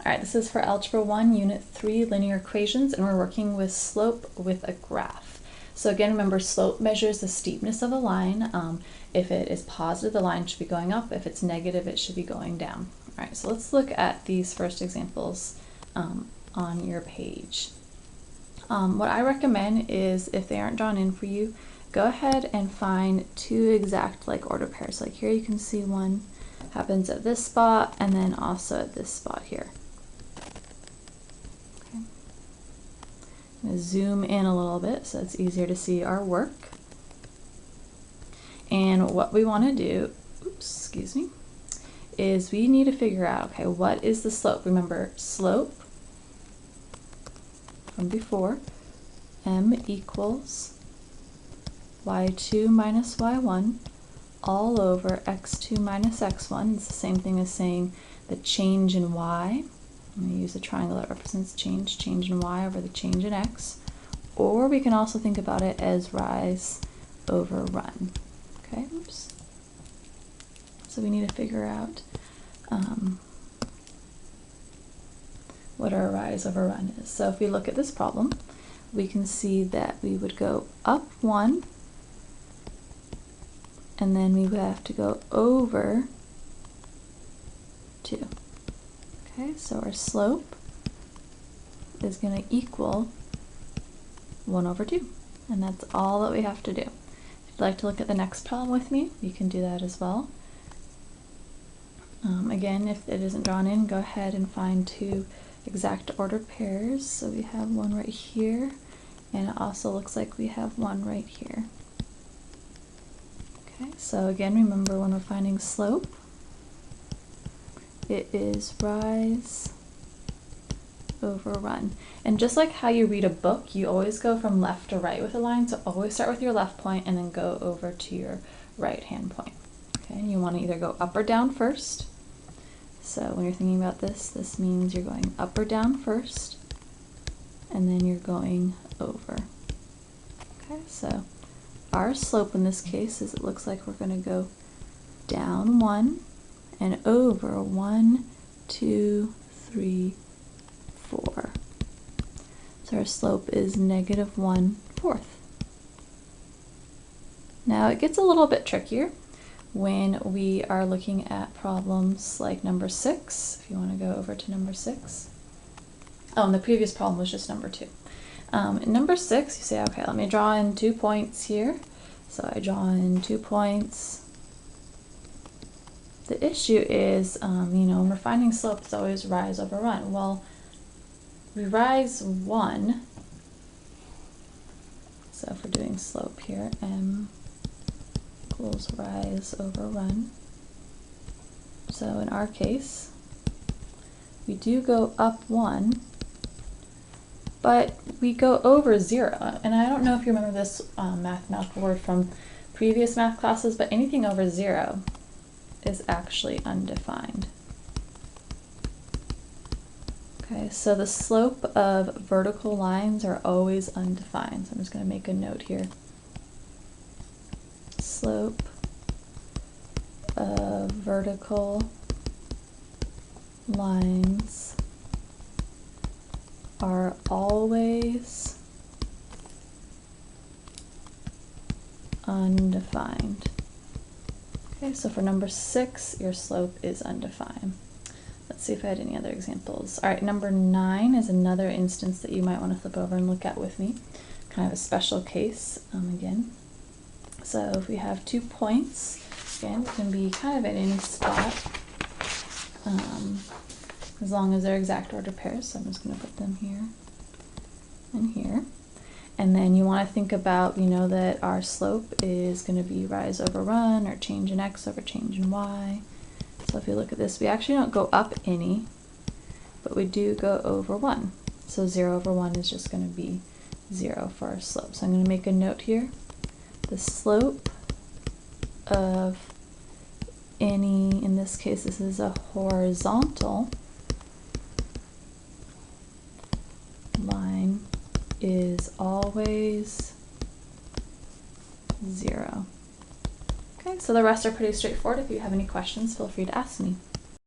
right, this is for Algebra 1, Unit 3, Linear Equations, and we're working with slope with a graph. So again, remember, slope measures the steepness of a line. If it is positive, the line should be going up. If it's negative, it should be going down. All right, so let's look at these first examples on your page. What I recommend is, if they aren't drawn in for you, go ahead and find two exact ordered pairs. Like here you can see one happens at this spot and then also at this spot here. Okay. I'm going to zoom in a little bit so it's easier to see our work. And what we want to do, is we need to figure out, okay, what is the slope? Remember, slope from before, m equals y2 minus y1 all over x2 minus x1. It's the same thing as saying the change in y. I'm going to use a triangle that represents change in y over the change in x. Or we can also think about it as rise over run. Okay, oops. So we need to figure out what our rise over run is. So if we look at this problem, we can see that we would go up 1, and then we would have to go over 2. Okay, so our slope is going to equal 1 over 2, and that's all that we have to do. If you'd like to look at the next problem with me, you can do that as well. Again, if it isn't drawn in, go ahead and find two exact ordered pairs. So we have one right here, and it also looks like we have one right here. Okay, so again, remember when we're finding slope, it is rise over run. And just like how you read a book, you always go from left to right with a line, so always start with your left point and then go over to your right hand point. Okay, and you want to either go up or down first. So when you're thinking about this, this means you're going up or down first, and then you're going over. Okay, so our slope in this case is, it looks like we're going to go down 1 and over 1, 2, 3, 4. So our slope is -1/4. Now it gets a little bit trickier when we are looking at problems like number 6, if you want to go over to number 6. Oh, and the previous problem was just number 2. In number 6, you say, okay, let me draw in 2 points here. So I draw in 2 points. The issue is, when we're finding slope, it's always rise over run. Well, we rise 1. So if we're doing slope here, m equals rise over run. So in our case, we do go up 1, but we go over 0. And I don't know if you remember this mathematical word from previous math classes, but anything over 0 is actually undefined. Okay, so the slope of vertical lines are always undefined. So I'm just going to make a note here. Slope of vertical lines are always undefined. Okay, so for number 6, your slope is undefined. Let's see if I had any other examples. All right, number 9 is another instance that you might want to flip over and look at with me. Kind of a special case again. So if we have 2 points, again, it can be kind of at any spot, as long as they're exact order pairs. So I'm just going to put them here and here. And then you want to think about, that our slope is going to be rise over run, or change in x over change in y. So if you look at this, we actually don't go up any, but we do go over 1. So 0 over 1 is just going to be 0 for our slope. So I'm going to make a note here. The slope of any, in this case, this is a horizontal line, is always 0. Okay, so the rest are pretty straightforward. If you have any questions, feel free to ask me.